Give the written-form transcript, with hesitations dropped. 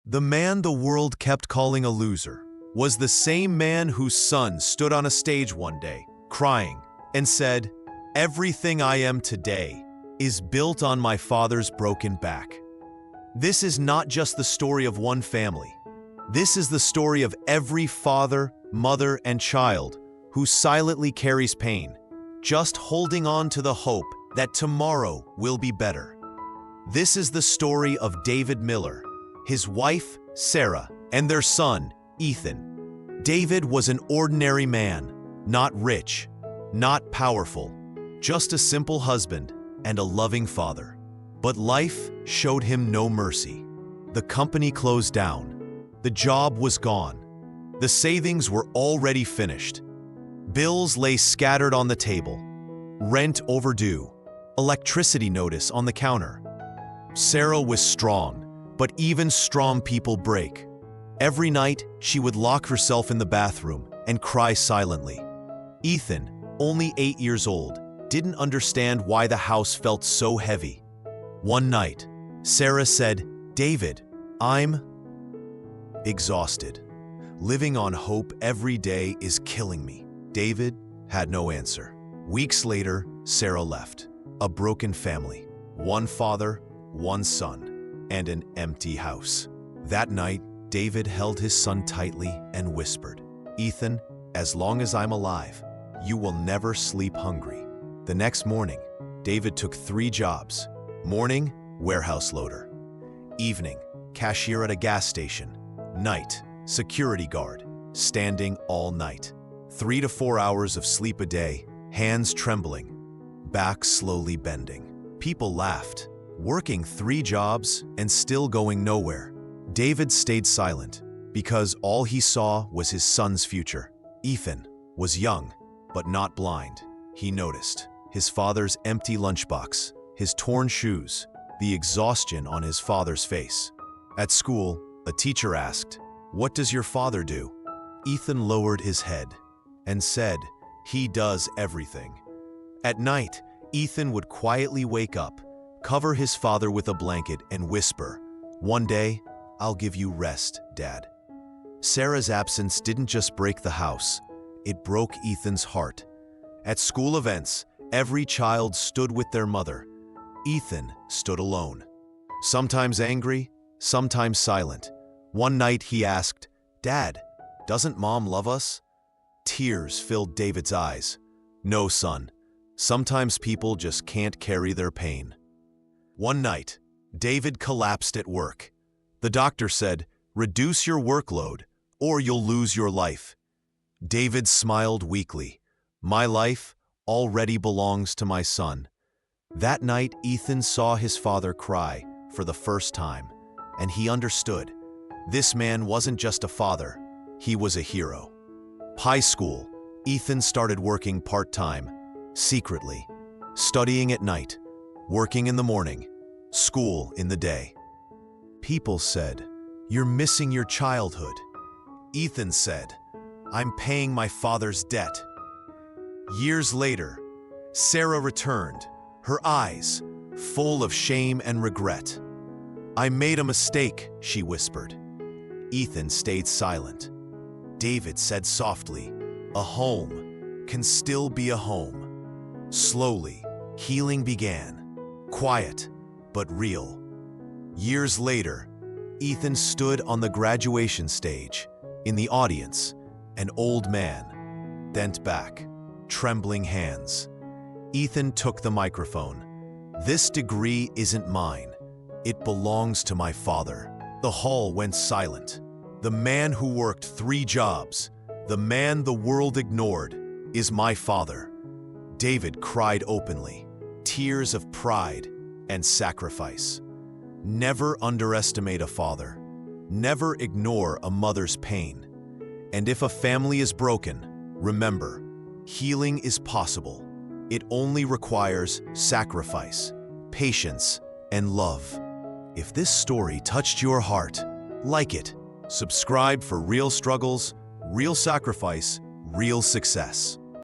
The man the world kept calling a loser was the same man whose son stood on a stage one day, crying, and said, "Everything I am today is built on my father's broken back." This is not just the story of one family. This is the story of every father, mother, and child who silently carries pain, just holding on to the hope that tomorrow will be better. This is the story of David Miller, his wife, Sarah, and their son, Ethan. David was an ordinary man, not rich, not powerful, just a simple husband and a loving father. But life showed him no mercy. The company closed down. The job was gone. The savings were already finished. Bills lay scattered on the table. Rent overdue. Electricity notice on the counter. Sarah was strong, but even strong people break. Every night, she would lock herself in the bathroom and cry silently. Ethan, only 8 years old, didn't understand why the house felt so heavy. One night, Sarah said, "David, I'm exhausted. Living on hope every day is killing me." David had no answer. Weeks later, Sarah left. A broken family. One father, one son, and an empty house. That night, David held his son tightly and whispered, "Ethan, as long as I'm alive, you will never sleep hungry." The next morning, David took 3 jobs. Morning, warehouse loader. Evening, cashier at a gas station. Night, security guard, standing all night. 3 to 4 hours of sleep a day, hands trembling, back slowly bending. People laughed. Working 3 jobs and still going nowhere. David stayed silent because all he saw was his son's future. Ethan was young, but not blind. He noticed his father's empty lunchbox, his torn shoes, the exhaustion on his father's face. At school, a teacher asked, "What does your father do?" Ethan lowered his head and said, "He does everything." At night, Ethan would quietly wake up, cover his father with a blanket, and whisper, "One day, I'll give you rest, Dad." Sarah's absence didn't just break the house, it broke Ethan's heart. At school events, every child stood with their mother. Ethan stood alone. Sometimes angry, sometimes silent. One night he asked, "Dad, doesn't Mom love us?" Tears filled David's eyes. "No, son. Sometimes people just can't carry their pain." One night, David collapsed at work. The doctor said, "Reduce your workload, or you'll lose your life." David smiled weakly. "My life already belongs to my son." That night, Ethan saw his father cry for the first time, and he understood. This man wasn't just a father, he was a hero. High school, Ethan started working part-time, secretly, studying at night, working in the morning, school in the day. People said, "You're missing your childhood." Ethan said, "I'm paying my father's debt." Years later, Sarah returned, her eyes full of shame and regret. "I made a mistake," she whispered. Ethan stayed silent. David said softly, "A home can still be a home." Slowly, healing began, quiet but real. Years later, Ethan stood on the graduation stage. In the audience, an old man, bent back, trembling hands. Ethan took the microphone. "This degree isn't mine. It belongs to my father." The hall went silent. The man who worked 3 jobs, the man the world ignored, is my father. David cried openly, tears of pride and sacrifice. Never underestimate a father. Never ignore a mother's pain. And if a family is broken, remember, healing is possible. It only requires sacrifice, patience, and love. If this story touched your heart, like it. Subscribe for real struggles, real sacrifice, real success.